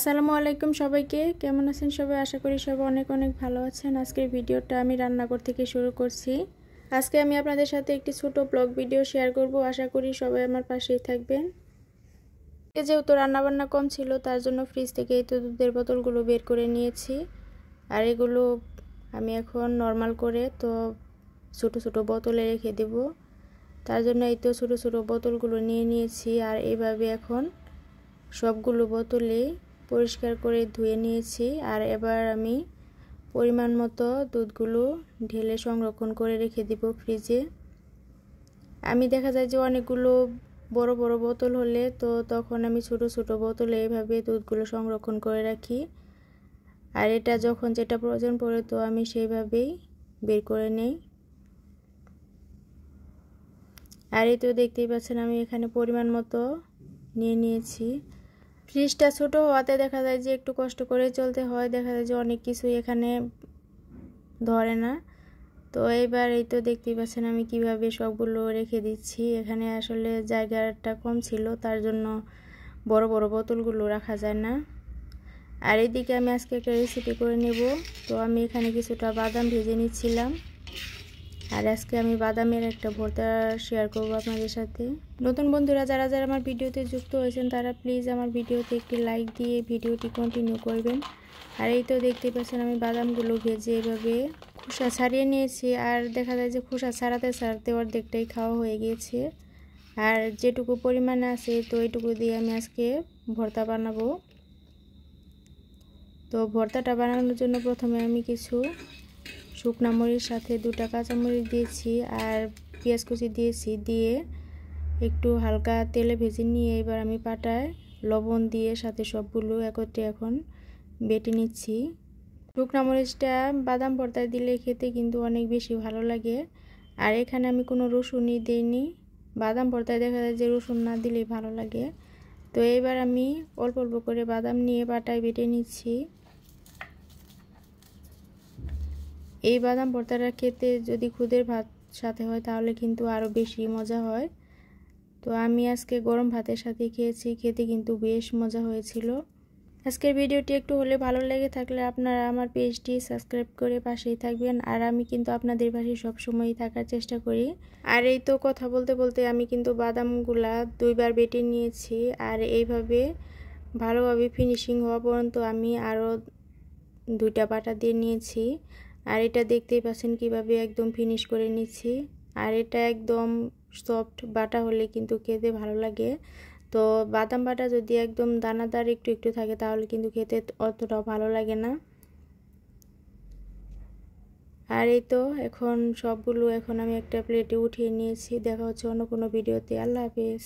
আসসালামু আলাইকুম সবাইকে, কেমন আছেন সবাই? আশা করি সবাই অনেক অনেক ভালো আছেন। আজকের ভিডিওটা আমি রান্নাঘর থেকে শুরু করছি। আজকে আমি আপনাদের সাথে একটি ছোট ব্লগ ভিডিও শেয়ার করব। আশা করি সবাই আমার পাশেই থাকবেন। যেহেতু রান্নাবান্না কম ছিল, তার জন্য ফ্রিজ থেকে এই তো দুধের বোতলগুলো বের করে নিয়েছি। আর এগুলো আমি এখন নর্মাল করে তো ছোট ছোট বোতলে রেখে দেব। তার জন্য এই তো ছোট ছোট বোতলগুলো নিয়ে নিয়েছি। আর এইভাবে এখন সবগুলো বোতলে পরিষ্কার করে ধুয়ে নিয়েছি। আর এবার আমি পরিমাণ মতো দুধগুলো ঢেলে সংরক্ষণ করে রেখে দিব ফ্রিজে। আমি দেখা যায় যে অনেকগুলো বড় বড় বোতল হলে তো তখন আমি ছোট ছোট বোতলে এইভাবে দুধগুলো সংরক্ষণ করে রাখি। আর এটা যখন যেটা প্রয়োজন পড়ে তো আমি সেইভাবেই বের করে নেই। আর এই তো দেখতেই পাচ্ছেন আমি এখানে পরিমাণ মতো নিয়ে নিয়েছি। ফ্রিজটা ছোট হওয়াতে দেখা যায় যে একটু কষ্ট করে চলতে হয়, দেখা যায় যে অনেক কিছু এখানে ধরে না। তো এইবার এই তো দেখতেই পাচ্ছেন আমি কিভাবে সবগুলো রেখে দিচ্ছি। এখানে আসলে জায়গাটা কম ছিল, তার জন্য বড় বড় বোতলগুলো রাখা যায় না। আর এইদিকে আমি আজকে একটা রেসিপি করে নেব। তো আমি এখানে কিছুটা বাদাম ভেজে নিচ্ছিলাম। আর আজকে আমি বাদামের একটা ভর্তা শেয়ার করব আপনাদের সাথে। নতুন বন্ধুরা যারা যারা আমার ভিডিওতে যুক্ত হয়েছেন তারা প্লিজ আমার ভিডিওতে একটি লাইক দিয়ে ভিডিওটি কন্টিনিউ করবেন। আর এই তো দেখতে পাচ্ছেন আমি বাদামগুলো ভেজে এভাবে খোসা ছাড়িয়ে নিয়েছি। আর দেখা যায় যে খোসা ছাড়াতে ছাড়াতে অর্ধেকটাই খাওয়া হয়ে গিয়েছে। আর যেটুকু পরিমাণে আছে তো এইটুকু দিয়ে আমি আজকে ভর্তা বানাবো। তো ভর্তাটা বানানোর জন্য প্রথমে আমি কিছু শুকনা মরিচ সাথে 2টা কাঁচামরিচ দিয়েছি আর পেঁয়াজ কুচি দিয়েছি। দিয়ে একটু হালকা তেলে ভেজে নিয়ে এবার আমি পাটায় লবণ দিয়ে সাথে সবগুলো একত্রে এখন বেটে নিচ্ছি। শুকনা মরিচটা বাদাম ভর্তায় দিলে খেতে কিন্তু অনেক বেশি ভালো লাগে। আর এখানে আমি কোনো রসুনই দিইনি। বাদাম ভর্তায় দেখা যায় যে রসুন না দিলেই ভালো লাগে। তো এবার আমি অল্প অল্প করে বাদাম নিয়ে পাটায় বেটে নিচ্ছি। এই বাদাম ভর্তাটা খেতে যদি খুদের ভাত সাথে হয় তাহলে কিন্তু আরও বেশি মজা হয়। তো আমি আজকে গরম ভাতের সাথে খেয়েছি, খেতে কিন্তু বেশ মজা হয়েছিল। আজকের ভিডিওটি একটু হলে ভালো লেগে থাকলে আপনারা আমার পেজটি সাবস্ক্রাইব করে পাশেই থাকবেন। আর আমি কিন্তু আপনাদের পাশে সবসময়ই থাকার চেষ্টা করি। আর এই তো কথা বলতে বলতে আমি কিন্তু বাদামগুলা 2বার বেটে নিয়েছি। আর এইভাবে ভালোভাবে ফিনিশিং হওয়া পর্যন্ত আমি আরও 2টা বাটা দিয়ে নিয়েছি। আর এটা দেখতেই পাচ্ছেন কিভাবে একদম ফিনিশ করে নিচ্ছি। আর এটা একদম সফট বাটা হলে কিন্তু খেতে ভালো লাগে। তো বাদাম বাটা যদি একদম দানাদার একটু একটু থাকে তাহলে কিন্তু খেতে অতটাও ভালো লাগে না। আর এই তো এখন সবগুলো এখন আমি একটা প্লেটে উঠিয়ে নিয়েছি। দেখা হচ্ছে অন্য কোনো ভিডিওতে। আল্লাহ হাফেজ।